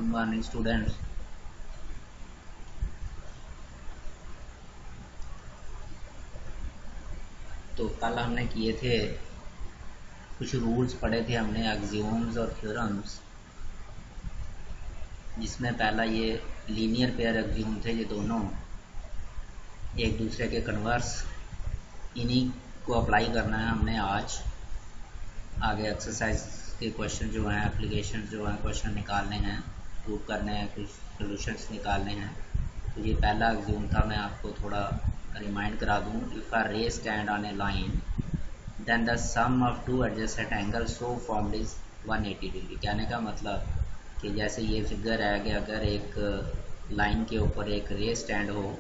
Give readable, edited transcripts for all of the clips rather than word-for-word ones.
Good morning students. तो कल हमने किए थे कुछ रूल्स पढ़े थे हमने एक्सियोम्स और थ्योरम्स, जिसमें पहला ये लीनियर पेयर एक्सियोम थे। ये दोनों एक दूसरे के कन्वर्स, इन्हीं को अप्लाई करना है हमने आज। आगे एक्सरसाइज के क्वेश्चन जो हैं, एप्लीकेशन जो हैं, क्वेश्चन निकालने हैं, प्रूव करने हैं, कुछ सोल्यूशंस निकालने हैं। तो ये पहला एक्सियोम था, मैं आपको थोड़ा रिमाइंड करा दूँ। If a ray stand on a line then the sum of two adjacent angle so formed is 180 degree. कहने का मतलब कि जैसे ये फिगर है कि अगर एक लाइन के ऊपर एक रे स्टैंड हो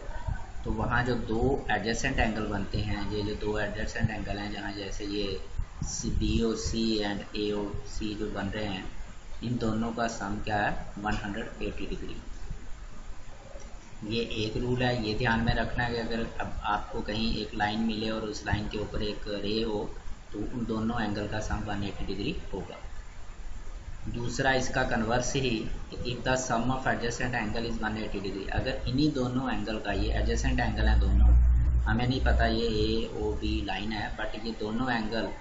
तो वहाँ जो दो एडजेसेंट एंगल बनते हैं, ये जो दो एडजेसेंट एंगल हैं, जहाँ जैसे ये BOC एंड AOC जो बन रहे हैं, इन दोनों का सम क्या है 180 डिग्री। ये एक रूल है, ये ध्यान में रखना है कि अगर अब आपको कहीं एक लाइन मिले और उस लाइन के ऊपर एक रे हो तो उन दोनों एंगल का सम 180 डिग्री होगा। दूसरा इसका कन्वर्स ही, if the sum of adjacent angle is 180 degree. अगर इन्हीं दोनों एंगल का, ये एडजेसेंट एंगल है दोनों, हमें नहीं पता ये AOB लाइन है, बट ये दोनों एंगल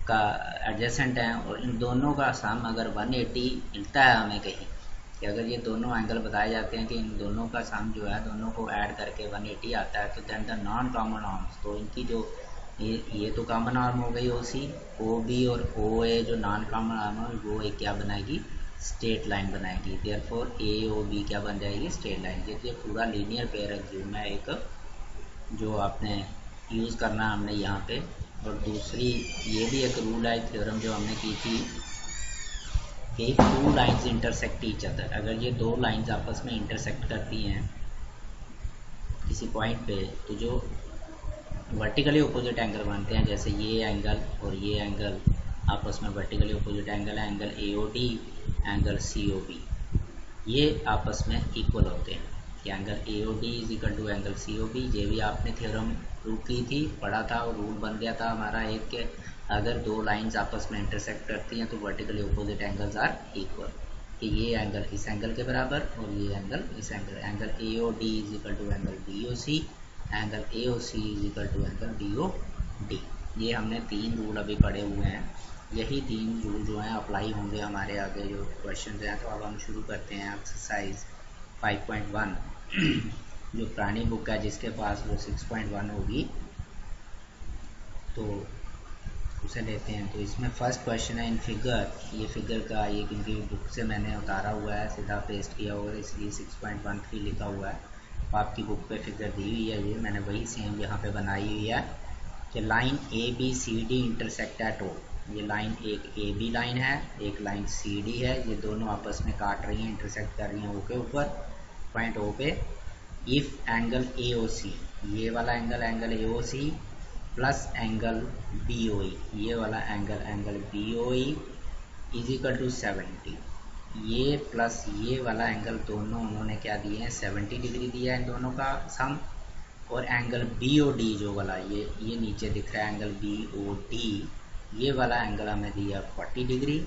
का एडजेसेंट हैं और इन दोनों का सम अगर 180 मिलता है हमें कहीं, कि अगर ये दोनों एंगल बताए जाते हैं कि इन दोनों का सम जो है, दोनों को ऐड करके 180 आता है, तो then the non common arms, तो इनकी जो ये तो कॉमन आर्म हो गई OB और OA जो नॉन कॉमन आर्म है वो एक क्या बनाएगी, स्ट्रेट लाइन बनाएगी। देयरफॉर AOB क्या बन जाएगी, स्ट्रेट लाइन। ये पूरा लीनियर पेयर एक्सियोम है एक, जो आपने यूज़ करना हमने यहाँ पे। और दूसरी ये भी एक रूल है, थ्योरम जो हमने की थी कि if two lines intersect each other, अगर ये दो लाइंस आपस में इंटरसेक्ट करती हैं किसी पॉइंट पे, तो जो वर्टिकली अपोजिट एंगल बनते हैं, जैसे ये एंगल और ये एंगल आपस में वर्टिकली अपोजिट एंगल है, एंगल AOD, एंगल COB, ये आपस में इक्वल होते हैं कि angle AOD is equal to angle COB। ये भी आपने थ्योरम प्रूव की थी, पढ़ा था, और रूल बन गया था हमारा एक के अगर दो लाइंस आपस में इंटरसेक्ट करती हैं तो vertically opposite angles are equal, कि ये एंगल इस एंगल के बराबर और ये एंगल इस angle AOD is equal to angle BOC, angle AOC is equal to angle BOD। ये हमने तीन रूल अभी पढ़े हुए हैं, यही तीन रूल जो हैं अप्लाई होंगे हमारे आगे जो क्वेश्चन हैं। तो अब हम शुरू करते हैं एक्सरसाइज 5.1 जो पुरानी बुक है जिसके पास वो 6.1 होगी, तो उसे लेते हैं। तो इसमें फर्स्ट क्वेश्चन है इन फिगर, ये फिगर का ये क्योंकि बुक से मैंने उतारा हुआ है, सीधा पेस्ट किया हुआ है, इसलिए 6.13 लिखा हुआ है। आपकी बुक पे फिगर दी हुई है, ये मैंने वही सेम यहाँ पे बनाई हुई है कि line ABCD intersect at O। ये लाइन एक AB लाइन है, एक लाइन CD है, ये दोनों आपस में काट रही हैं, इंटरसेक्ट कर रही हैं O के ऊपर, पॉइंट O पे। इफ एंगल AOC, ये वाला angle AOC plus angle BOE, ये वाला angle BOE is equal to 70, ये प्लस ये वाला एंगल दोनों उन्होंने क्या दिए हैं, 70 डिग्री दिया है इन दोनों का सम। और एंगल BOD जो वाला ये नीचे दिख रहा है एंगल BOD, ये वाला एंगल हमें दिया 40 डिग्री।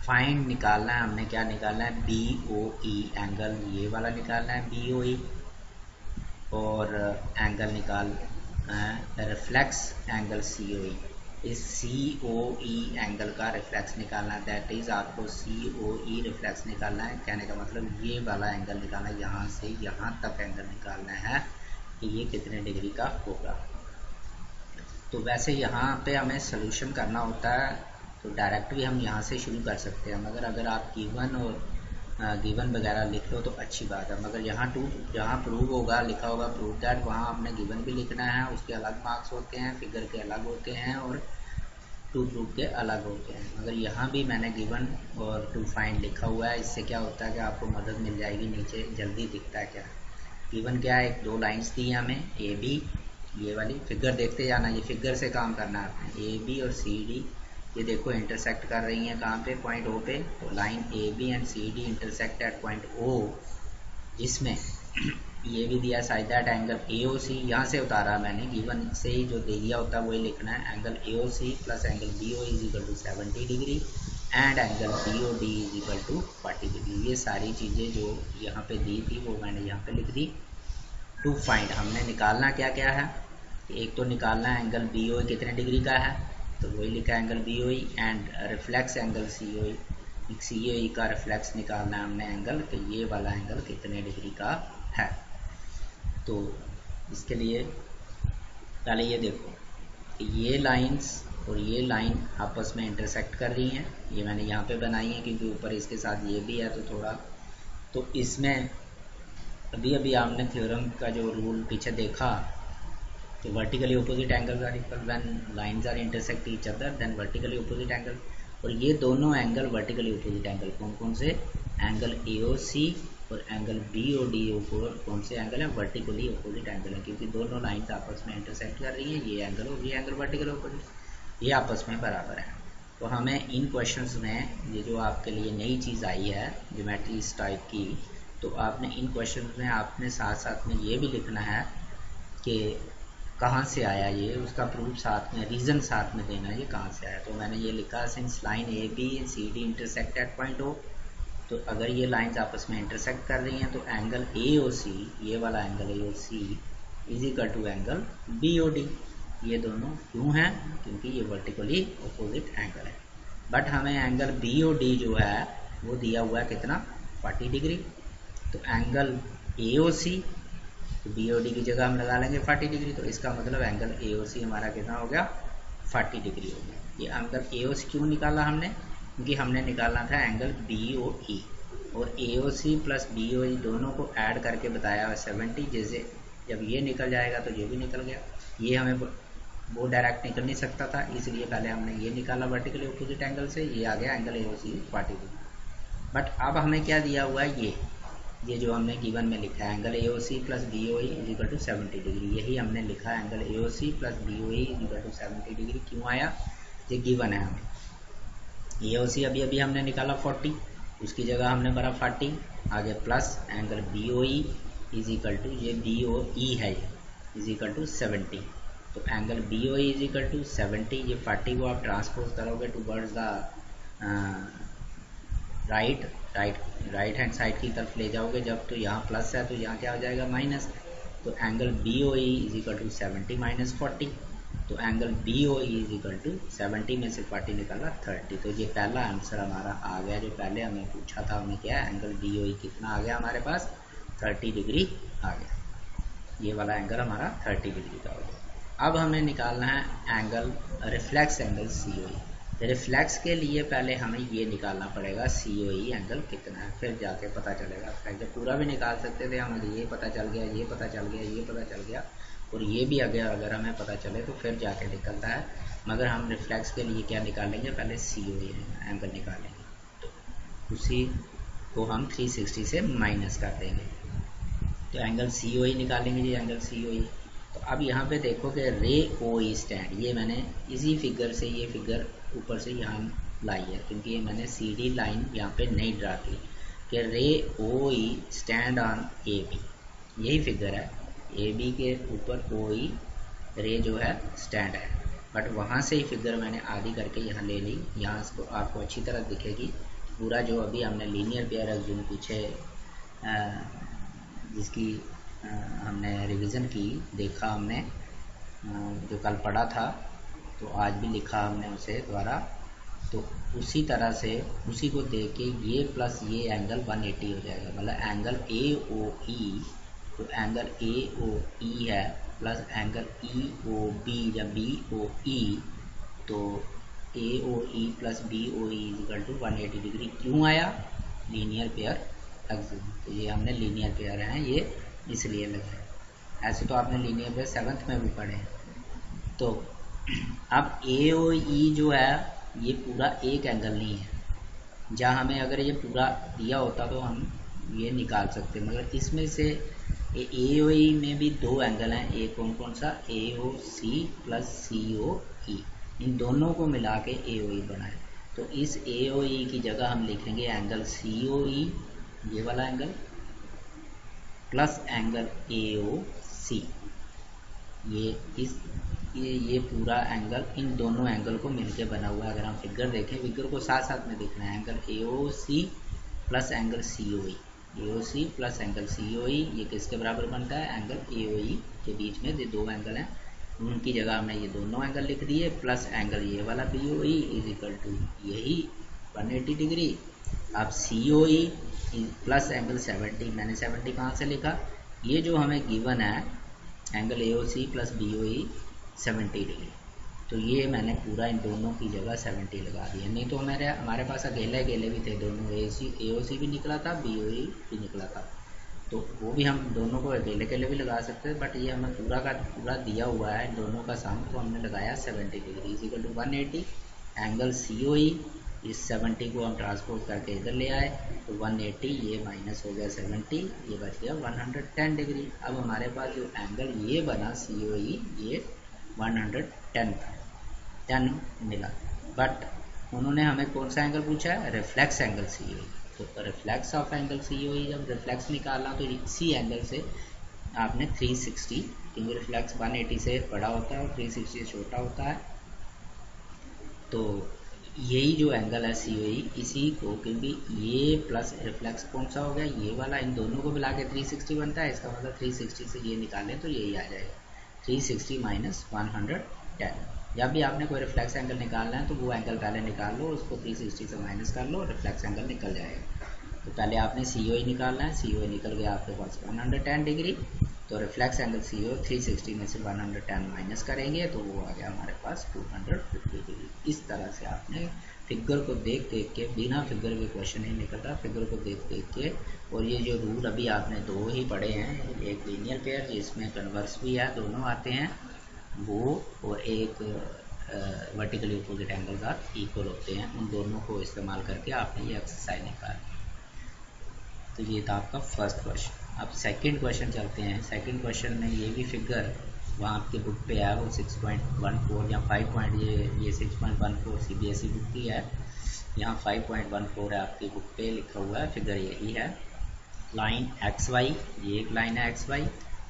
फाइंड निकालना है हमने, क्या निकालना है, BOE एंगल, ये वाला निकालना है BOE, और एंगल निकाल रिफ्लेक्स एंगल COE, इस COE एंगल का रिफ्लेक्स निकालना है, दैट इज आपको COE रिफ्लेक्स निकालना है। कहने का मतलब ये वाला एंगल निकालना है, यहाँ से यहाँ तक एंगल निकालना है कि ये कितने डिग्री का होगा। तो वैसे यहाँ पे हमें सोल्यूशन करना होता है, तो डायरेक्ट भी हम यहाँ से शुरू कर सकते हैं, मगर अगर आप गिवन और गिवन वगैरह लिख लो तो अच्छी बात है। मगर जहाँ प्रूव होगा, लिखा होगा प्रूव दैट, वहाँ आपने गिवन भी लिखना है, उसके अलग मार्क्स होते हैं, फिगर के अलग होते हैं और टू प्रूव के अलग होते हैं। मगर यहाँ भी मैंने गिवन और टू फाइंड लिखा हुआ है, इससे क्या होता है कि आपको मदद मिल जाएगी, नीचे जल्दी दिखता है क्या। गिवन क्या है, एक दो लाइन्स दी हैं हमें AB, ये वाली फिगर देखते जाना, ये फिगर से काम करना है आपने। AB और CD ये देखो इंटरसेक्ट कर रही हैं कहाँ पे, पॉइंट O पे। तो line AB and CD intersect at point O, जिसमें ये भी दिया साइड दैट एंगल AOC, यहाँ से उतारा मैंने, गिवन से ही जो दे दिया होता है वही लिखना है। Angle AOC plus angle BOE is equal to 70 degree, and angle B O D is equal to 40 degree. ये सारी चीज़ें जो यहाँ पे दी थी वो मैंने यहाँ पे लिख दी। टू फाइंड, हमने निकालना क्या क्या है, एक तो निकालना है एंगल बी ओ कितने डिग्री का है, तो वही लिखा है angle B O and reflex angle C O का रिफ्लेक्स निकालना है हमने एंगल, तो ये वाला एंगल कितने डिग्री का है। तो इसके लिए पहले ये देखो कि ये लाइंस और ये लाइन आपस में इंटरसेक्ट कर रही हैं, ये मैंने यहाँ पे बनाई है क्योंकि ऊपर इसके साथ ये भी है तो थोड़ा, तो इसमें अभी अभी आपने थ्योरम का जो रूल पीछे देखा, तो vertically opposite angles are equal when lines are intersect each other then vertically opposite angle. और ये दोनों एंगल वर्टिकली ऑपोजिट एंगल कौन कौन से, एंगल AOC और एंगल BOD कौन से एंगल है, वर्टिकली ऑपोजिट एंगल है, क्योंकि दोनों लाइंस आपस में इंटरसेक्ट कर रही हैं, ये एंगल और ये एंगल वर्टिकल ऑपोजिट, ये आपस में बराबर है। तो हमें इन क्वेश्चंस में ये जो आपके लिए नई चीज़ आई है ज्योमेट्री इस टाइप की, तो आपने इन क्वेश्चंस में आपने साथ साथ में ये भी लिखना है कि कहाँ से आया ये, उसका प्रूफ साथ में, रीज़न साथ में देना है ये कहाँ से आया। तो मैंने ये लिखा since line AB and CD intersect at point O, तो अगर ये लाइंस आपस में इंटरसेक्ट कर रही हैं तो एंगल AOC, ये वाला angle AOC is equal to angle BOD। ये दोनों क्यों हैं, क्योंकि ये वर्टिकली अपोजिट एंगल है। बट हमें एंगल BOD जो है वो दिया हुआ है कितना, 40 डिग्री। तो एंगल AOC, तो BOD की जगह हम लगा लेंगे 40 डिग्री, तो इसका मतलब एंगल AOC हमारा कितना हो गया, 40 डिग्री हो गया। ये एंगल AOC क्यों निकाला हमने, क्योंकि हमने निकालना था एंगल BOE, और AOC प्लस BOE दोनों को ऐड करके बताया हुआ 70, जैसे जब ये निकल जाएगा तो ये भी निकल गया, ये हमें वो डायरेक्ट निकल नहीं सकता था, इसलिए पहले हमने ये निकाला वर्टिकली ऑपोजिट एंगल से, ये आ गया एंगल AOC 40 डिग्री। बट अब हमें क्या दिया हुआ है, ये जो हमने गिवन में लिखा है angle AOC plus BOE is equal to 70 degree, यही हमने लिखा है angle AOC plus BOE is equal to 70 degree. क्यों आया, ये गिवन है हमें। AOC अभी अभी हमने निकाला 40, उसकी जगह हमने भरा 40, आगे plus angle BOE is equal to, ये BOE है इज इक्वल टू 70, तो angle BOE is equal to 70, ये 40 को आप ट्रांसपोज करोगे towards the right hand side की तरफ ले जाओगे जब, तो यहाँ प्लस है तो यहाँ क्या हो जाएगा माइनस, तो angle BOE is equal to 70 minus 40, तो angle BOE is equal to 70 में से 40 निकाला 30। तो ये पहला आंसर हमारा आ गया, जो पहले हमें पूछा था हमने क्या, एंगल BOE कितना आ गया हमारे पास, 30 डिग्री आ गया, ये वाला एंगल हमारा 30 डिग्री का हो गया। अब हमें निकालना है angle reflex angle COE। Reflex के लिए पहले हमें ये निकालना पड़ेगा COE एंगल कितना है, फिर जाके पता चलेगा। जब पूरा भी निकाल सकते थे हम, ये पता चल गया, ये पता चल गया, ये पता चल गया, और ये भी अगर हमें पता चले तो फिर जाके निकलता है। मगर हम रिफ्लेक्स के लिए क्या निकालेंगे, पहले COE एंगल निकालेंगे, तो उसी को हम 360 से माइनस कर देंगे, तो एंगल COE निकालेंगे जी, एंगल COE। तो अब यहाँ पे देखो कि रे OE स्टैंड, ये मैंने इसी फिगर से, ये फिगर ऊपर से यहाँ लाई है क्योंकि ये मैंने CD लाइन यहाँ पे नहीं ड्रा की, कि रे OE स्टैंड ऑन AB, यही फिगर है, AB के ऊपर OE रे जो है स्टैंड है। बट वहाँ से ही फिगर मैंने आधी करके यहाँ ले ली, यहाँ इसको आपको अच्छी तरह दिखेगी पूरा, जो अभी हमने लीनियर पेयर एग्जिम पीछे जिसकी हमने रिवीजन की, देखा हमने, जो कल पढ़ा था, तो आज भी लिखा हमने उसे द्वारा, तो उसी तरह से उसी को देख के ये प्लस ये एंगल 180 हो जाएगा, मतलब एंगल AOE, तो एंगल AOE है प्लस एंगल EOB या BOE, तो AOE plus BOE is equal to 180 degree. क्यों आया, लीनियर पेयर एग्जिम, तो ये हमने लीनियर पेयर हैं ये इसलिए लगे, ऐसे तो आपने लीनियर पेयर 7th में भी पढ़े। तो अब AOE जो है ये पूरा एक एंगल नहीं है, जहाँ हमें अगर ये पूरा दिया होता तो हम ये निकाल सकते, मगर इसमें से AOE में भी दो एंगल हैं, एक कौन कौन सा, AOC प्लस COE, इन दोनों को मिला के AOE बनाए, तो इस AOE की जगह हम लिखेंगे एंगल COE, ये वाला एंगल, प्लस एंगल AOC, ये इस ये पूरा एंगल इन दोनों एंगल को मिलके बना हुआ है। अगर हम फिगर देखें, फिगर को साथ साथ में देखना है, angle AOC plus angle COE, AOC plus angle COE ये किसके बराबर बनता है, एंगल AOE के बीच में ये दो एंगल हैं, उनकी जगह हमने ये दोनों एंगल लिख दिए, प्लस एंगल ये वाला BOE इज इक्वल टू यही 180 डिग्री। अब COE प्लस एंगल 70, मैंने 70 कहाँ से लिखा, ये जो हमें गिवन है angle AOC plus BOE 70 degree, तो ये मैंने पूरा इन दोनों की जगह 70 लगा दिया। नहीं तो हमारे पास अकेले भी थे, दोनों AOC भी निकला था, BOE भी निकला था, तो वो भी हम दोनों को अकेले भी लगा सकते हैं, बट ये हमें पूरा का पूरा दिया हुआ है इन दोनों का सम, तो हमने लगाया 70 degree is equal to 180। Angle COE इस 70 को हम ट्रांसपोज करके इधर ले आए, तो 180 ये माइनस हो गया 70, ये बच गया 110 डिग्री। अब हमारे पास जो एंगल ये बना COE ये 110 था, 10 मिला, बट उन्होंने हमें कौन सा एंगल पूछा है, रिफ्लेक्स एंगल COE। तो रिफ्लेक्स ऑफ एंगल COE जब रिफ्लेक्स निकालना तो इसी एंगल से आपने 360, क्योंकि रिफ्लेक्स 180 से बड़ा होता है और 360 से छोटा होता है, तो यही जो एंगल है COE इसी को, क्योंकि ये प्लस रिफ्लेक्स कौन सा हो गया, ये वाला, इन दोनों को मिला के 360 बनता है, इसका मतलब 360 से ये निकालें तो यही आ जाएगा 360 माइनस 110। जब भी आपने कोई रिफ्लेक्स एंगल निकालना है तो वो एंगल पहले निकाल लो, उसको 360 से माइनस कर लो, रिफ्लेक्स एंगल निकल जाएगा। तो पहले आपने COE निकालना है, COE निकल गया आपके पास 110 डिग्री, तो रिफ्लेक्स एंगल COE 360 में से 110 माइनस करेंगे तो वो आ गया हमारे पास 250 डिग्री। इस तरह से आपने फिगर को देख के, बिना फिगर के क्वेश्चन नहीं निकलता, फिगर को देख के, और ये जो रूल अभी आपने दो ही पढ़े हैं, एक लीनियर पेयर जिसमें कन्वर्स भी है, दोनों आते हैं वो, और एक वर्टिकली अपोजिट एंगल का इक्वल होते हैं, उन दोनों को इस्तेमाल करके आपने ये एक्सरसाइज निकाली। तो ये था आपका फर्स्ट क्वेश्चन। अब सेकंड क्वेश्चन चलते हैं। सेकंड क्वेश्चन में ये भी फिगर वहाँ आपके बुक पे है, वो 6.14 या 5 ये 6.14 CBSE बुक की है, यहाँ 5.14 है आपकी बुक पे लिखा हुआ है, फिगर यही है। लाइन XY, ये एक लाइन है XY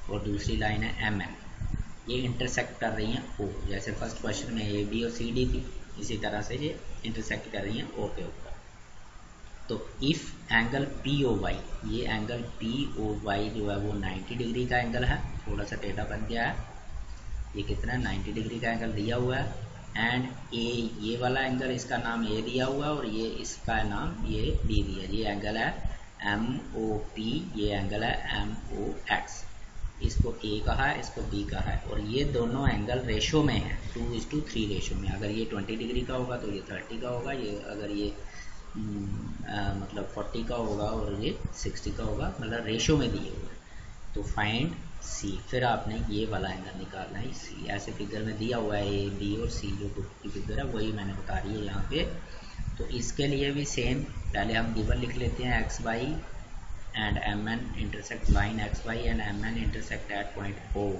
और दूसरी लाइन है MN, ये इंटरसेक्ट कर रही हैं O, जैसे फर्स्ट क्वेश्चन में AB और CD थी, इसी तरह से ये इंटरसेक्ट कर रही हैं O के ऊपर। तो इफ़ एंगल POY, ये एंगल POY जो है वो 90 डिग्री का एंगल है, थोड़ा सा टेढ़ा बन गया है, ये कितना 90 डिग्री का एंगल दिया हुआ है, एंड ये वाला एंगल इसका नाम A दिया हुआ है और ये इसका नाम ये B दिया, ये एंगल है MOP, ये एंगल है MOX, इसको A कहा है, इसको B कहा है, और ये दोनों एंगल रेशो में है 2:3 रेशो में। अगर ये 20 डिग्री का होगा तो ये 30 का होगा, ये अगर ये मतलब 40 का होगा और ये 60 का होगा, मतलब रेशो में दिए हुए। तो फाइंड C, फिर आपने ये वाला एंगल निकालना है C, ऐसे फिगर में दिया हुआ है A, B और C, जो बुक की फिगर है वही मैंने बता रही है यहाँ पे। तो इसके लिए भी सेम, पहले हम गिवन लिख लेते हैं XY and MN intersect line XY and MN intersect at point O।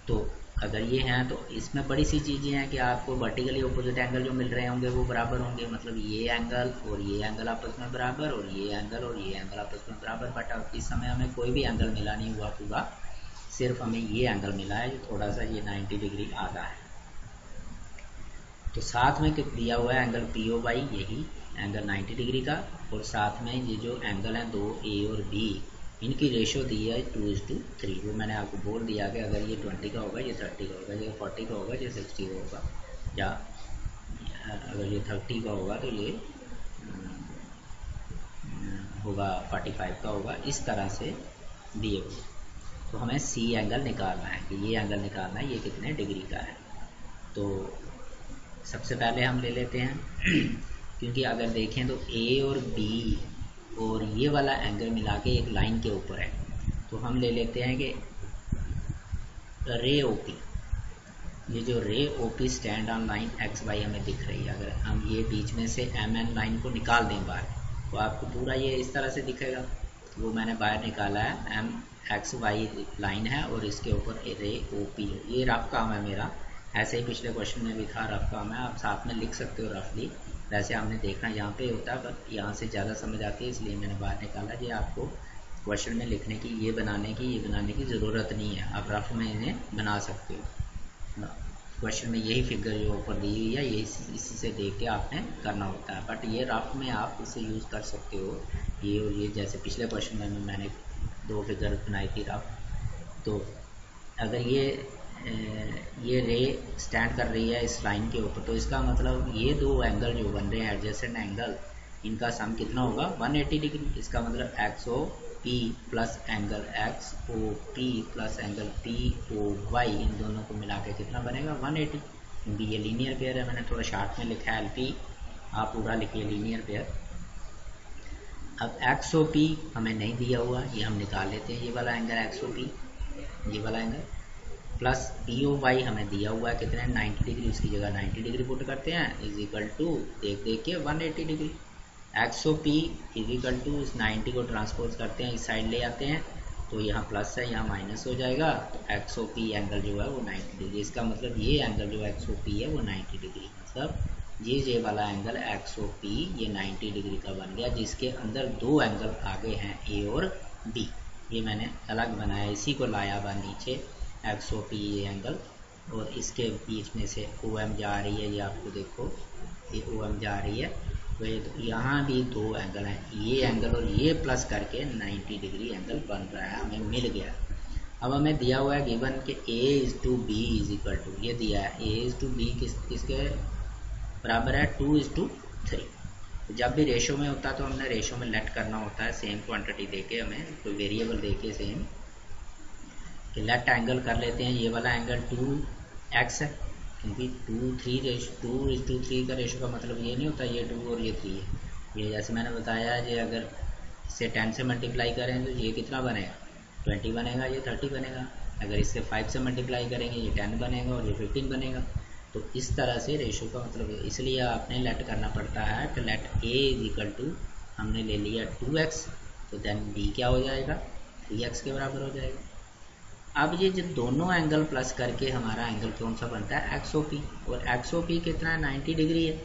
तो अगर ये हैं तो इसमें बड़ी सी चीज़ें हैं कि आपको वर्टिकली अपोजिट एंगल जो मिल रहे होंगे वो बराबर होंगे, मतलब ये एंगल और ये एंगल आपस में बराबर, और ये एंगल और ये एंगल आपस में बराबर। बट अब इस समय हमें कोई भी एंगल मिला नहीं हुआ पूरा, सिर्फ हमें ये एंगल मिला है जो थोड़ा सा ये 90 डिग्री आधा है। तो साथ में दिया हुआ है एंगल POY, यही एंगल 90 डिग्री का, और साथ में ये जो एंगल हैं दो A और B, इनकी रेशो दी है 2:3। वो मैंने आपको बोल दिया कि अगर ये 20 का होगा ये 30 का होगा, ये 40 का होगा ये 60 का होगा, या अगर ये 30 का होगा तो ये होगा 45 का होगा, इस तरह से दिए हुए। तो हमें C एंगल निकालना है कि ये एंगल निकालना है ये कितने डिग्री का है। तो सबसे पहले हम ले लेते हैं क्योंकि अगर देखें तो A और B और ये वाला एंगल मिला के एक लाइन के ऊपर है, तो हम ले लेते हैं कि रे OP, ये जो रे OP stand on line XY हमें दिख रही है, अगर हम ये बीच में से MN लाइन को निकाल दें बाहर तो आपको पूरा ये इस तरह से दिखेगा। वो मैंने बाहर निकाला है, MXY लाइन है और इसके ऊपर रे OP, ये रफ काम है मेरा, ऐसे ही पिछले क्वेश्चन में भी था रफ काम है, आप साथ में लिख सकते हो रफली, वैसे हमने देखना यहाँ पे होता है पर यहाँ से ज़्यादा समझ आती है इसलिए मैंने बाहर निकाला। ये आपको क्वेश्चन में लिखने की, ये बनाने की ज़रूरत नहीं है, आप रफ में इन्हें बना सकते हो। क्वेश्चन में यही फिगर जो ऊपर दी हुई है ये इसी से देख के आपने करना होता है, बट ये रफ में आप इसे यूज़ कर सकते हो। ये और ये जैसे पिछले क्वेश्चन में मैंने 2 फिगर बनाई थी रफ। तो अगर ये रे स्टैंड कर रही है इस लाइन के ऊपर, तो इसका मतलब ये 2 एंगल जो बन रहे हैं एडजेसेंट एंगल, इनका सम कितना होगा 180 डिग्री। इसका मतलब X O P plus angle X O P plus angle P O Y, इन दोनों को मिला के कितना बनेगा 180, क्योंकि ये लीनियर पेयर है। मैंने थोड़ा शार्ट में लिखा है एल, आप पूरा लिखिए लीनियर पेयर। अब एक्स ओ पी हमें नहीं दिया हुआ, ये हम निकाल लेते हैं। ये वाला एंगल एक्स ओ पी, ये वाला angle, plus P O Y हमें दिया हुआ है कितने 90 डिग्री, उसकी जगह 90 डिग्री पुट करते हैं, इज इक्वल टू देख के 180 degree. X O P is equal to इस 90 को ट्रांसपोज करते हैं, इस साइड ले आते हैं, तो यहाँ प्लस है यहाँ माइनस हो जाएगा, तो एक्स ओ पी एंगल जो है वो 90 डिग्री। इसका मतलब ये एंगल जो एक्स ओ पी है वो 90 डिग्री, मतलब ये वाला एंगल एक्स ओ पी ये 90 डिग्री का बन गया, जिसके अंदर 2 एंगल आगे हैं ए और बी। ये मैंने अलग बनाया, इसी को लाया हुआ नीचे एक्स ओ पी ये एंगल, और इसके बीच में से ओ एम जा रही है, ये आपको देखो ये ओ एम जा रही है, तो यहाँ भी 2 एंगल हैं, ये एंगल और ये प्लस करके 90 डिग्री एंगल बन रहा है, हमें मिल गया। अब हमें दिया हुआ है गिवन के A is to B is equal to, ये दिया है ए इज टू बी किसके बराबर है 2:3। जब भी रेशो में होता है तो हमने रेशो में लेट करना होता है, सेम क्वांटिटी देके हमें कोई वेरिएबल देके सेम कि लेट एंगल कर लेते हैं। ये वाला एंगल 2x है, क्योंकि 2:3 का रेशो का मतलब ये नहीं होता ये 2 और ये 3 है। ये जैसे मैंने बताया ये अगर इसे 10 से मल्टीप्लाई करें तो ये कितना बनेगा 20 बनेगा, ये 30 बनेगा। अगर इससे 5 से मल्टीप्लाई करेंगे ये 10 बनेगा और ये 15 बनेगा। तो इस तरह से रेशो का मतलब है, इसलिए आपने लेट करना पड़ता है कि let A is equal to हमने ले लिया 2x, तो देन b क्या हो जाएगा 3x के बराबर हो जाएगा। अब ये जो दोनों एंगल प्लस करके हमारा एंगल कौन सा बनता है एक्स ओ पी, और एक्स ओ पी कितना है 90 डिग्री है।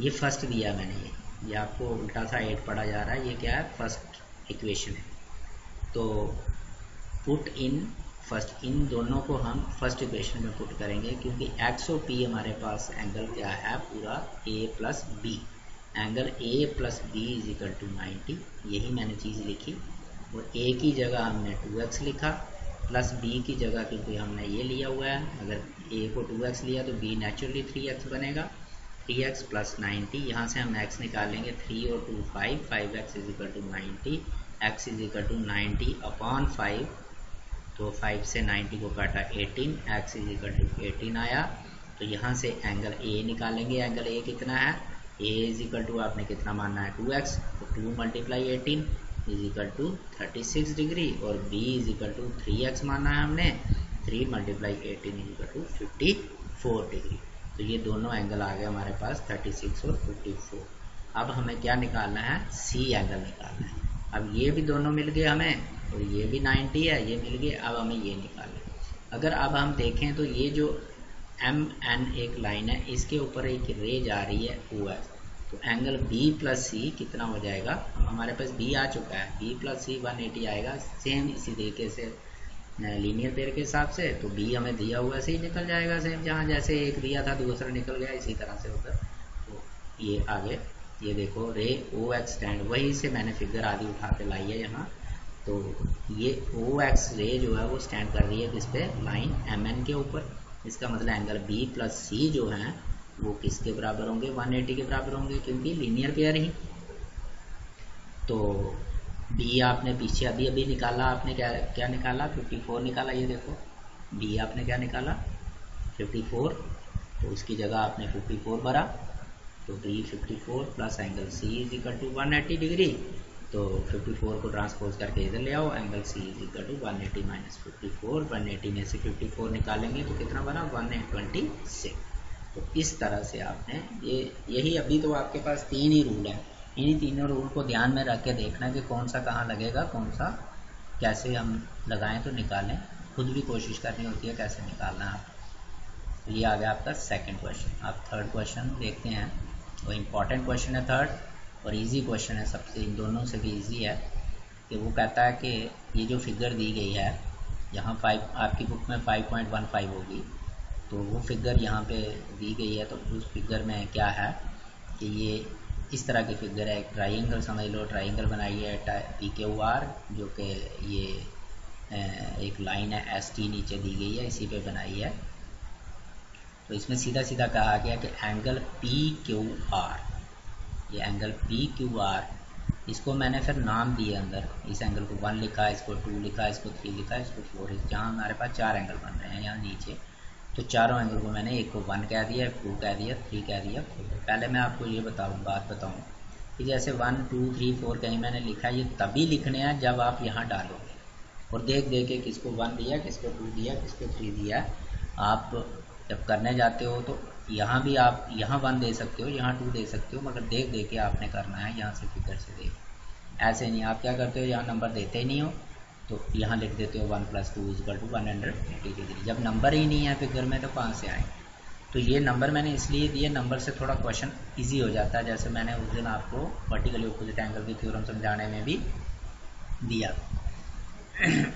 ये फर्स्ट दिया मैंने, ये आपको उल्टा सा 8 पढ़ा जा रहा है, ये क्या है फर्स्ट इक्वेशन है। तो पुट इन फर्स्ट, इन दोनों को हम फर्स्ट इक्वेशन में पुट करेंगे, क्योंकि एक्स ओ पी हमारे पास एंगल क्या है पूरा A plus B, angle A plus B is equal to 90, यही मैंने चीज़ लिखी। और ए की जगह हमने 2x लिखा, प्लस बी की जगह क्योंकि हमने ये लिया हुआ है, अगर ए को 2x लिया तो बी नेचुरली 3x बनेगा, 3x प्लस 90, यहाँ से हम x निकालेंगे 3 और 2 5, 5x is equal to 90, x is equal to 90 upon 5, तो 5 से 90 को काटा 18, x इज इक्वल टू 18 आया। तो यहाँ से एंगल ए निकालेंगे, एंगल ए कितना है ए इज इक्वल टू आपने कितना मानना है 2x, तो 2 multiply 18 is equal to 36 degree, और b is equal to 3x माना है हमने, 3 multiply 18 is equal to 54 degree. तो ये दोनों एंगल आ गए हमारे पास 36 और 54। अब हमें क्या निकालना है c एंगल निकालना है। अब ये भी दोनों मिल गए हमें, और ये भी 90 है, ये मिल गए। अब हमें ये निकालना है। अगर अब हम देखें तो ये जो MN एक लाइन है, इसके ऊपर एक रे जा रही है OF, तो एंगल B प्लस सी कितना हो जाएगा, हमारे पास B आ चुका है, B प्लस सी 180 आएगा। सेम इसी तरीके से लीनियर पेयर के हिसाब से तो B हमें दिया हुआ से ही निकल जाएगा, सेम जहाँ जैसे एक दिया था दूसरा निकल गया, इसी तरह से उधर। तो ये आगे ये देखो रे OX स्टैंड, वही से मैंने फिगर आदि उठा के लाई है यहाँ। तो ये OX रे जो है वो स्टैंड कर रही है किस पे लाइन MN के ऊपर। इसका मतलब एंगल B प्लस सी जो है वो किसके बराबर होंगे 180 के बराबर होंगे, क्योंकि लीनियर पेयर ही। तो बी आपने पीछे अभी अभी निकाला, आपने क्या निकाला 54 निकाला, ये देखो बी आपने क्या निकाला 54, तो उसकी जगह आपने 54 भरा, तो B 54 plus angle C is equal to 180 degree, तो 54 को ट्रांसपोज करके इधर ले आओ, angle C is equal to 180 minus 54, 180 में से 54 निकालेंगे तो कितना बना 126। तो इस तरह से आपने यही अभी तो आपके पास 3 ही रूल हैं, इन्हीं तीनों रूल को ध्यान में रख के देखना कि कौन सा कहाँ लगेगा, कौन सा कैसे हम लगाएं तो निकालें, खुद भी कोशिश करनी होती है कैसे निकालना है आप। तो ये आ गया आपका सेकंड क्वेश्चन। आप थर्ड क्वेश्चन देखते हैं, वो इम्पॉर्टेंट क्वेश्चन है थर्ड, और इजी क्वेश्चन है सबसे, इन दोनों से भी इजी है। कि वो कहता है कि ये जो फिगर दी गई है यहाँ 5 आपकी बुक में 5.15 होगी, तो वो फिगर यहाँ पे दी गई है। तो उस फिगर में क्या है कि ये इस तरह की फिगर है, एक ट्राइंगल समझ लो, ट्राइंगल बनाई है PQR, जो कि ये एक लाइन है ST नीचे दी गई है, इसी पे बनाई है। तो इसमें सीधा सीधा कहा गया कि एंगल PQR, ये एंगल PQR, इसको मैंने फिर नाम दिए अंदर, इस एंगल को 1 लिखा, इसको 2 लिखा, इसको 3 लिखा, इसको 4, जहाँ हमारे पास 4 एंगल बन रहे हैं यहाँ नीचे, तो चारों एंगल को मैंने एक को 1 कह दिया, 2 कह दिया, 3 कह दिया, 4। पहले मैं आपको ये बात बताऊँ कि जैसे 1 2 3 4 कहीं मैंने लिखा, ये तभी लिखने हैं जब आप यहाँ डालोगे, और देख के किसको 1 दिया, किसको 2 दिया, किसको 3 दिया। आप जब करने जाते हो तो यहाँ भी आप यहाँ 1 दे सकते हो, यहाँ 2 दे सकते हो, मगर देख के आपने करना है, यहाँ से फिगर से देख, ऐसे नहीं। आप क्या करते हो, यहाँ नंबर देते ही नहीं हो, तो यहाँ लिख देते हो 1 + 2 = 180 डिग्री। जब नंबर ही नहीं है फिगर में तो कहाँ से आए। तो ये नंबर मैंने इसलिए दिए, नंबर से थोड़ा क्वेश्चन इजी हो जाता है, जैसे मैंने उस दिन आपको वर्टिकली ऑपोजिट एंगल की थ्योरम समझाने में भी दिया।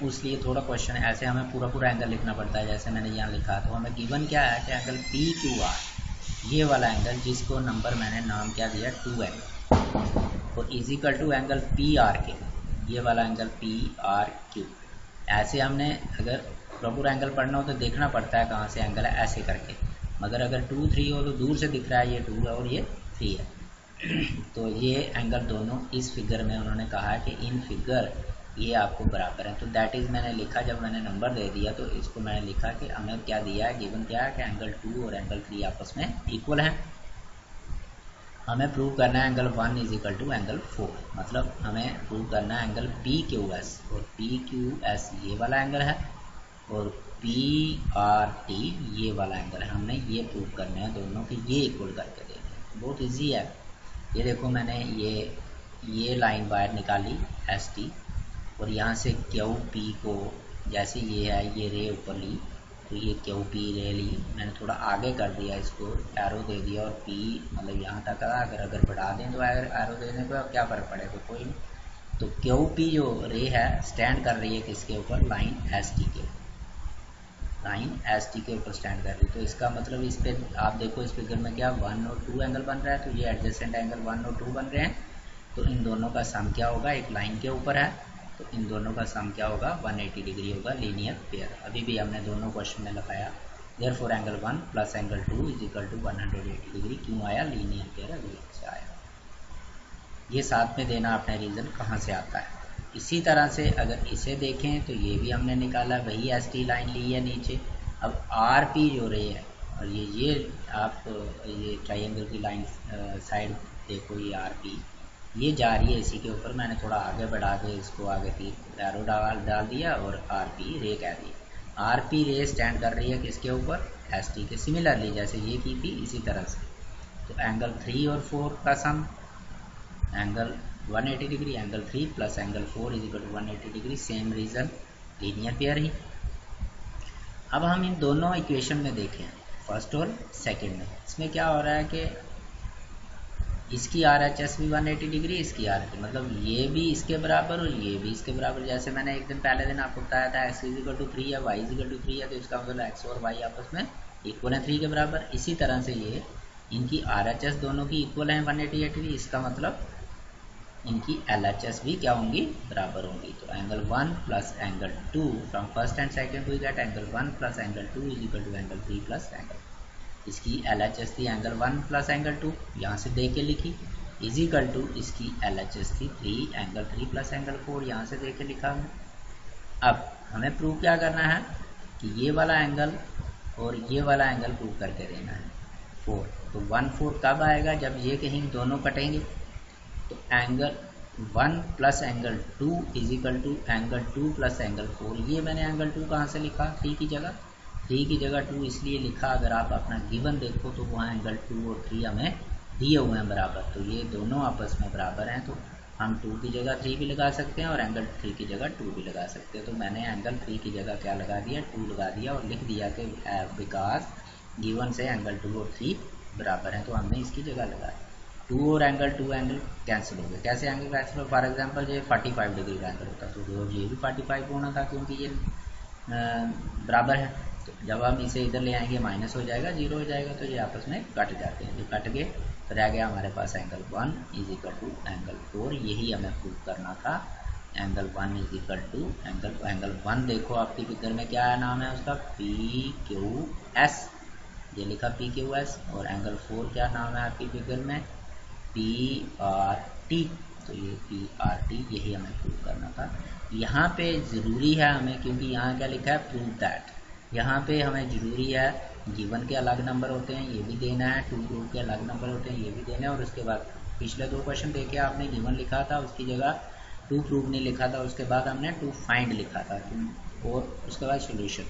उसलिए थोड़ा क्वेश्चन ऐसे हमें पूरा एंगल लिखना पड़ता है, जैसे मैंने यहाँ लिखा। तो हमें गिवन क्या है कि एंगल PQR, ये वाला एंगल जिसको नंबर मैंने नाम क्या दिया 2N, और = एंगल PRQ, ये वाला एंगल PRQ। ऐसे हमने अगर प्रॉपर एंगल पढ़ना हो तो देखना पड़ता है कहाँ से एंगल है, ऐसे करके। मगर अगर 2 3 हो तो दूर से दिख रहा है ये 2 है और ये 3 है। तो ये एंगल दोनों इस फिगर में उन्होंने कहा है कि इन फिगर ये आपको बराबर है। तो दैट इज़ मैंने लिखा, जब मैंने नंबर दे दिया तो इसको मैंने लिखा कि हमें क्या दिया है, गिवन क्या है कि एंगल 2 और एंगल 3 आपस में इक्वल हैं। हमें प्रूव करना है एंगल 1 = एंगल 4, मतलब हमें प्रूव करना है एंगल PQS, और PQS ये वाला एंगल है, और PRT ये वाला एंगल है। हमने ये प्रूव करना है दोनों की, ये इक्वल करके देखें, बहुत इजी है। ये देखो मैंने ये लाइन बाहर निकाली ST, और यहाँ से QP को, जैसे ये है ये रे ऊपर ली, तो ये QP रे ली, मैंने थोड़ा आगे कर दिया, इसको एरो दे दिया, और P मतलब यहाँ तक आ, अगर बढ़ा दें तो एरो देने को क्या फ़र्क पड़ेगा, कोई नहीं। तो QP जो रे है स्टैंड कर रही है किसके ऊपर, लाइन ST के ऊपर, लाइन ST के ऊपर स्टैंड कर रही है। तो इसका मतलब इस पर आप देखो, इस फिगर में क्या 1 और 2 एंगल बन रहा है, तो ये एडजेसेंट एंगल 1 और 2 बन रहे हैं। तो इन दोनों का सम क्या होगा, एक लाइन के ऊपर है, तो इन दोनों का सम क्या होगा, 180 डिग्री होगा, लीनियर पेयर। अभी भी हमने दोनों क्वेश्चन में लगाया। Therefore angle 1 + angle 2 = 180 degree. क्यों आया, लीनियर पेयर अभी से आया। ये साथ में देना अपने रीज़न कहाँ से आता है। इसी तरह से अगर इसे देखें तो ये भी हमने निकाला, वही ST लाइन ली है नीचे। अब RP जो रे है, और ये आप ये ट्राइंगल की लाइन साइड देखो, ये RP ये जा रही है इसी के ऊपर। मैंने थोड़ा आगे बढ़ा के इसको आगे तीर एरो डाल दिया और RP रे कह दिया। RP रे स्टैंड कर रही है किसके ऊपर, ST के। सिमिलरली जैसे ये की थी इसी तरह से। तो एंगल 3 और 4 का sum, angle 180 degree, angle 3 + angle 4 = 180 degree. Same reason, linear pair ही। अब हम इन दोनों इक्वेशन में देखें, फर्स्ट और सेकंड में, इसमें क्या हो रहा है कि इसकी RHS भी 180 डिग्री, इसकी RHS मतलब ये भी इसके बराबर और ये भी इसके बराबर। जैसे मैंने एक दिन पहले दिन आपको बताया था x = 3 है, y = 3 है, तो इसका मतलब x और y आपस में इक्वल है 3 के बराबर। इसी तरह से ये इनकी RHS दोनों की इक्वल है 180 डिग्री, इसका मतलब इनकी LHS भी क्या होंगी, बराबर होंगी। तो angle 1 + angle 2, from first and second we get angle 1 + angle 2 = angle 3 + angle. इसकी LHS थी एंगल 1 + एंगल 2, यहाँ से दे के लिखी, = इसकी LHS थी 3 एंगल 3 + एंगल 4, यहाँ से दे के लिखा हमने। अब हमें प्रूव क्या करना है कि ये वाला एंगल और ये वाला एंगल प्रूव करके देना है 4। तो 1 4 कब आएगा, जब ये कहीं दोनों कटेंगे। तो एंगल 1 + एंगल 2 = एंगल 2 + एंगल 4। ये मैंने एंगल 2 कहाँ से लिखा, 3 की जगह, 3 की जगह 2 इसलिए लिखा, अगर आप अपना गिवन देखो तो वहाँ एंगल 2 और 3 हमें दिए हुए हैं बराबर, तो ये दोनों आपस में बराबर हैं। तो हम 2 की जगह 3 भी लगा सकते हैं और एंगल 3 की जगह 2 भी लगा सकते हैं। तो मैंने एंगल 3 की जगह क्या लगा दिया, 2 लगा दिया, और लिख दिया कि बिकॉज गिवन से एंगल 2 और 3 बराबर हैं, तो हमने इसकी जगह लगाया। 2 और एंगल 2 एंगल कैंसिल हो गए। कैसे एंगल कैंसिल हो, फॉर एग्जांपल ये 45 डिग्री का एंगल होता तो ये भी 45 होना था, क्योंकि ये बराबर है। तो जब हम इसे इधर ले आएंगे माइनस हो जाएगा, जीरो हो जाएगा, तो ये आपस में कट जाते हैं। जो कट गए तो रह गया हमारे पास angle 1 is equal to angle 4। यही हमें प्रूव करना था। Angle 1 is equal to angle 1 देखो आपकी फिगर में क्या नाम है उसका, पी क्यू एस, ये लिखा पी क्यू एस। और एंगल 4 क्या नाम है आपकी फिगर में, पी आर टी। तो ये पी आर टी, यही हमें प्रूव करना था। यहाँ पे ज़रूरी है हमें, क्योंकि यहाँ क्या लिखा है, प्रूव दैट। यहाँ पे हमें ज़रूरी है गिवन के अलग नंबर होते हैं, ये भी देना है, टू प्रूव के अलग नंबर होते हैं, ये भी देना है। और उसके बाद पिछले 2 क्वेश्चन देखे आपने, गिवन लिखा था उसकी जगह टू प्रूव नहीं लिखा था, उसके बाद हमने टू फाइंड लिखा था और उसके बाद सोल्यूशन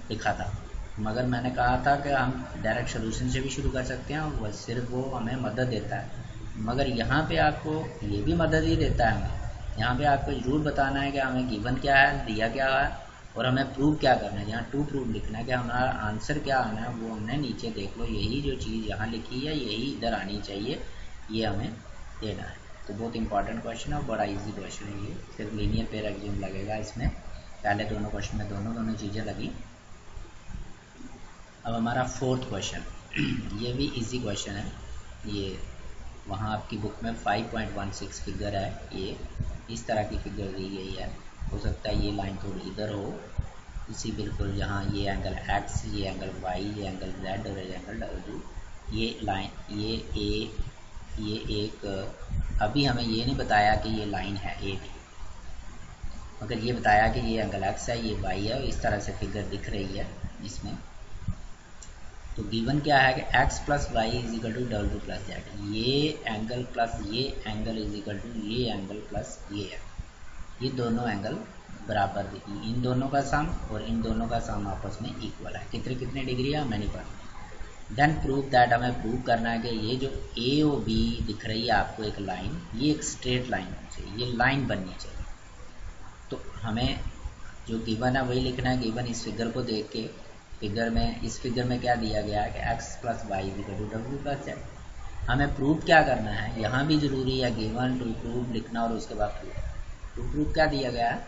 लिखा था। मगर मैंने कहा था कि हम डायरेक्ट सोल्यूशन से भी शुरू कर सकते हैं, और सिर्फ वो हमें मदद देता है। मगर यहाँ पे आपको ये भी मदद ही देता है हमें। यहाँ पे आपको ज़रूर बताना है कि हमें गिवन क्या है, दिया क्या है, और हमें प्रूव क्या करना है। यहाँ टू प्रूव लिखना है कि हमारा आंसर क्या आना है, वो हमने नीचे देख लो, यही जो चीज़ यहाँ लिखी है यही इधर आनी चाहिए, ये हमें देना है। तो बहुत इंपॉर्टेंट क्वेश्चन है और बड़ा इजी क्वेश्चन है ये। सिर्फ लीनियर पेयर एग्जाम लगेगा इसमें, पहले दोनों क्वेश्चन में दोनों चीज़ें लगी। अब हमारा 4th क्वेश्चन, ये भी इजी क्वेश्चन है। ये वहाँ आपकी बुक में 5.16 फिगर है, ये इस तरह की फिगर दी गई है। हो सकता है ये लाइन थोड़ी इधर हो, इसी बिल्कुल यहाँ ये एंगल x, ये एंगल y, ये एंगल z और ये एंगल w। ये लाइन ये एक, अभी हमें ये नहीं बताया कि ये लाइन है ए भी, मगर ये बताया कि ये एंगल x है, ये y है, इस तरह से फिगर दिख रही है इसमें। तो गिवन क्या है कि x plus Y is equal to W plus Z. ये एंगल प्लस ये एंगल इज इक्वल टू ये एंगल प्लस ये है। ये दोनों एंगल बराबर दिखी, इन दोनों का सम और इन दोनों का सम आपस में इक्वल है। कितने कितने डिग्री है हमें नहीं पता। देन प्रूव दैट, हमें प्रूव करना है कि ये जो ए और बी दिख रही है आपको एक लाइन, ये एक स्ट्रेट लाइन होनी चाहिए, ये लाइन बननी चाहिए। तो हमें जो गिवन है वही लिखना है। गिवन इस फिगर को देख के, फिगर में इस फिगर में क्या दिया गया है कि x plus Y equal to W plus Z. हमें प्रूव क्या करना है, यहाँ भी ज़रूरी है गिवन टू प्रूव लिखना और उसके बाद प्रूव। टू प्रूव क्या दिया गया है,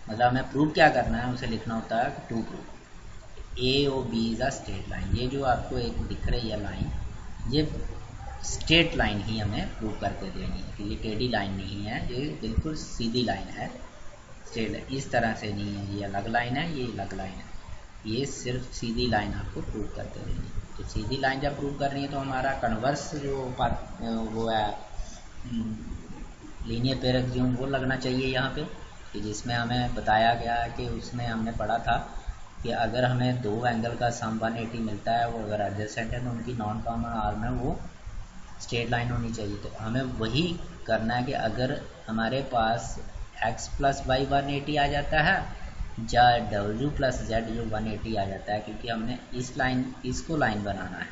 मतलब हमें प्रूव क्या करना है, उसे लिखना होता है to prove A O B is a straight line. ये जो आपको एक दिख रही है लाइन, ये स्ट्रेट लाइन ही हमें प्रूव करके देनी है कि ये टेढ़ी लाइन नहीं है, ये बिल्कुल सीधी लाइन है, स्ट्रेट। इस तरह से नहीं है, ये अलग लाइन है, ये अलग लाइन है, ये सिर्फ सीधी लाइन आपको प्रूव करते रहनी है। तो सीधी लाइन जब प्रूव करनी है तो हमारा कन्वर्स जो वो है लीनियर पेयर एग्जाम वो लगना चाहिए यहाँ पे, कि जिसमें हमें बताया गया है कि उसमें हमने पढ़ा था कि अगर हमें दो एंगल का सम 180 मिलता है, वो अगर एडजेसेंट है तो उनकी नॉन कॉमन आर्म है वो स्ट्रेट लाइन होनी चाहिए। तो हमें वही करना है कि अगर हमारे पास x प्लस वाई 180 आ जाता है, या डब्ल्यू प्लस जेड जो 180 आ जाता है, क्योंकि हमने इसको लाइन बनाना है,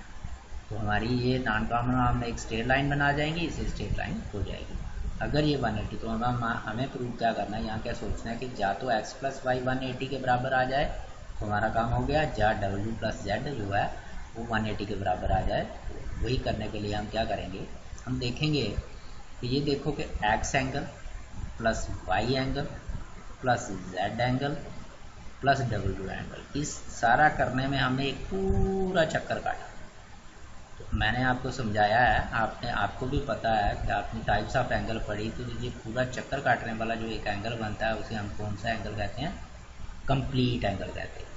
तो हमारी ये नॉन कॉमन आर्म एक स्ट्रेट लाइन बना जाएंगी, इसे स्ट्रेट लाइन हो जाएगी। अगर ये 180, तो हमें प्रूव क्या करना है, यहाँ क्या सोचना है कि या तो x प्लस वाई 180 के बराबर आ जाए तो हमारा काम हो गया, या डब्ल्यू प्लस जेड जो है वो 180 के बराबर आ जाए। तो वही करने के लिए हम क्या करेंगे, हम देखेंगे कि ये देखो कि x angle plus Y angle plus Z angle plus W angle, इस सारा करने में हमने एक पूरा चक्कर काटा। तो मैंने आपको समझाया है, आपको भी पता है कि आपने टाइप्स ऑफ एंगल पढ़ी, तो ये पूरा चक्कर काटने वाला जो एक एंगल बनता है उसे हम कौन सा एंगल कहते हैं, कंप्लीट एंगल कहते हैं।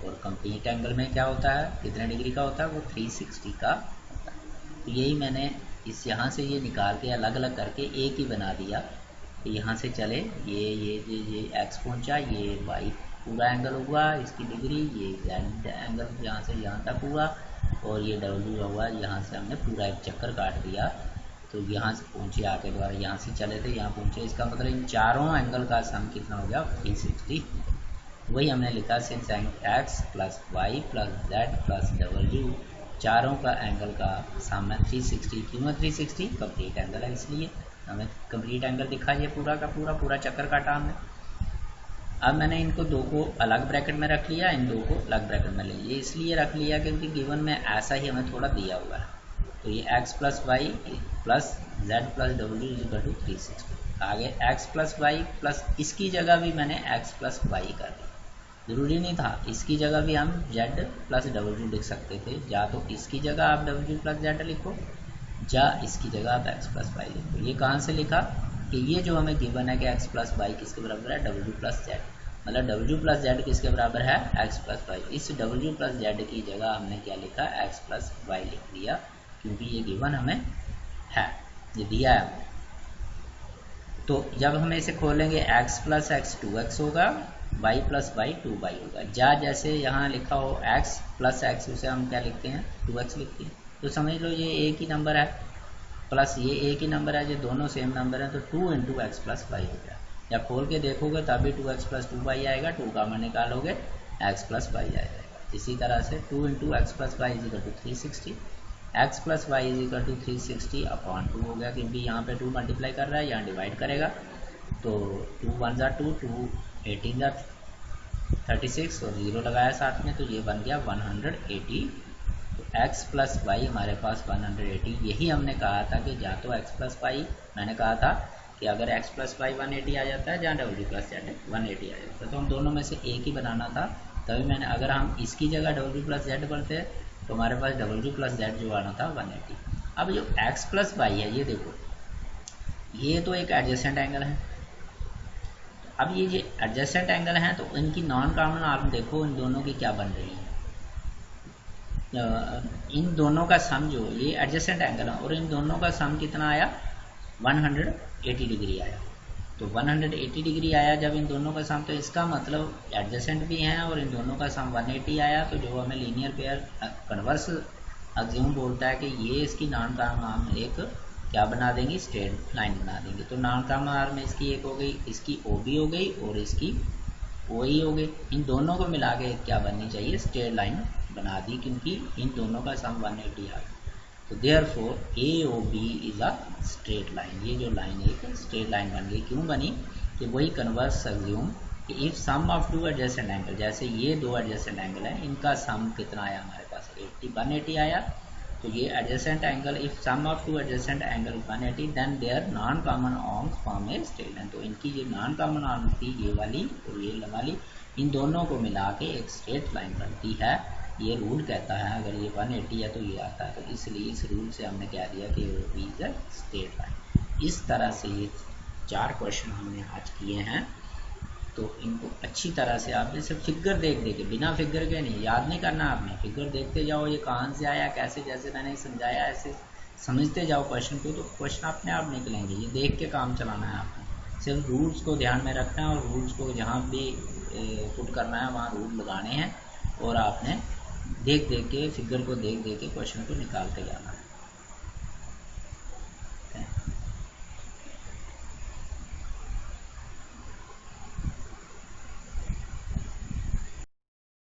और कंप्लीट एंगल में क्या होता है, कितने डिग्री का होता है, वो 360 का होता है। तो यही मैंने इस यहाँ से ये निकाल के अलग अलग करके एक ही बना दिया। तो यहाँ से चले ये एक्स पहुँचा, ये वाई पूरा एंगल हुआ इसकी डिग्री, ये जेड एंगल यहाँ से यहाँ तक हुआ, और ये डब्ल्यू हुआ, यहाँ से हमने पूरा एक चक्कर काट दिया। तो यहाँ से पहुँचे आके दोबारा यहाँ से चले थे यहाँ पहुँचे, इसका मतलब इन चारों एंगल का सम कितना हो गया, 360। वही हमने लिखा, since X plus Y plus Z plus W चारों का एंगल का सम है 360। क्यों है 360, कंप्लीट एंगल है, इसलिए हमें कंप्लीट एंगल दिखा, ये पूरा का पूरा चक्कर काटा हमने। अब मैंने इनको दो को अलग ब्रैकेट में रख लिया, इन दो को अलग ब्रैकेट में ले लिया, इसलिए रख लिया क्योंकि गिवन में ऐसा ही हमें थोड़ा दिया हुआ है। तो ये x plus Y plus Z plus W is equal to 360। आगे x प्लस वाई प्लस इसकी जगह भी मैंने x प्लस वाई कर दिया, ज़रूरी नहीं था, इसकी जगह भी हम z प्लस w लिख सकते थे। या तो इसकी जगह आप w प्लस z लिखो, या इसकी जगह आप x प्लस वाई लिखो। ये कहाँ से लिखा कि ये जो हमें गिवन है कि x प्लस वाई किसके बराबर है, w प्लस z, मतलब w प्लस z किसके बराबर है, x प्लस वाई। इस w प्लस z की जगह हमने क्या लिखा, x प्लस वाई लिख दिया, क्योंकि ये गिवन हमें है, ये दिया है हमें। तो जब हम इसे खोलेंगे x प्लस एक्स 2x होगा, y प्लस वाई 2y होगा। या जैसे यहाँ लिखा हो x प्लस एक्स, उसे हम क्या लिखते हैं, 2x लिखते हैं। तो समझ लो ये एक ही नंबर है, प्लस ये एक ही नंबर है, ये दोनों सेम नंबर है, तो 2 इंटू एक्स प्लस वाई हो गया। जब खोल के देखोगे तभी 2x प्लस 2y आएगा, 2 का मन निकालोगे x प्लस वाई आ जाएगा। इसी तरह से 2 into X plus Y is equal to 360, x plus Y is equal to 360 upon 2 हो गया, क्योंकि यहाँ पे 2 मल्टीप्लाई कर रहा है, यहाँ डिवाइड करेगा, तो 2 1 ज़ा 2, 2 18 ज़ा 36 और 0 लगाया साथ में, तो ये बन गया 180। तो x प्लस वाई हमारे पास 180। यही हमने कहा था कि या तो x प्लस वाई, मैंने कहा था कि अगर x प्लस वाई 180 आ जाता है, या w प्लस z 180 आ जाता है, तो हम दोनों में से एक ही बनाना था। तभी मैंने, अगर हम इसकी जगह w प्लस z बोलते तो हमारे पास w प्लस z जो आना था 180। अब जो x प्लस वाई है, ये देखो, ये तो एक एडजेसेंट एंगल है। अब ये जो एडजेसेंट एंगल है, तो इनकी नॉन कॉमन आर्म देखो, इन दोनों की क्या बन रही है, इन दोनों का सम जो, ये एडजेसेंट एंगल है और इन दोनों का सम कितना आया, 180 डिग्री आया। तो 180 डिग्री आया जब इन दोनों का सम, तो इसका मतलब एडजेसेंट भी है और इन दोनों का सम 180 आया। तो जो हमें लीनियर पेयर कन्वर्स अज्यूम बोलता है कि ये इसकी नॉन कॉमन आर्म एक क्या बना देंगे, स्ट्रेट लाइन बना देंगे। तो नॉन कॉमन आर्म में इसकी एक हो गई, इसकी OB हो गई और इसकी OE हो गई। इन दोनों को मिला के क्या बननी चाहिए, स्ट्रेट लाइन बना दी, क्योंकि इन दोनों का सम 180 आ गया। तो therefore AOB is a straight line. ये जो लाइन एक स्ट्रेट लाइन बन गई, क्यों बनी, कि वही कन्वर्स अज्यूम कि if sum of two adjacent angle, जैसे ये दो एडजेसेंट एंगल है, इनका सम कितना आया हमारे पास, 180 आया। तो ये adjacent angle, if sum of two adjacent angle 180, then their non common arms form a straight line. तो इनकी जो नॉन कॉमन आर्म थी, ये वाली और ये वाली, इन दोनों को मिला के एक स्ट्रेट लाइन बनती है। ये रूल कहता है, अगर ये 180 है तो ये आता है, तो इसलिए इस रूल से हमने क्या दिया कि OB is a straight line. इस तरह से ये 4 क्वेश्चन हमने आज किए हैं। तो इनको अच्छी तरह से आपने सिर्फ फिगर देख के, बिना फिगर के नहीं, याद नहीं करना आपने, फिगर देखते जाओ, ये कहाँ से आया, कैसे, जैसे मैंने समझाया ऐसे समझते जाओ क्वेश्चन को, तो क्वेश्चन अपने आप निकलेंगे। ये देख के काम चलाना है आपने, सिर्फ रूल्स को ध्यान में रखना है और रूल्स को जहाँ भी पुट करना है वहाँ रूल लगाने हैं, और आपने देख के, फिगर को देख के क्वेश्चन को निकालते जाना है।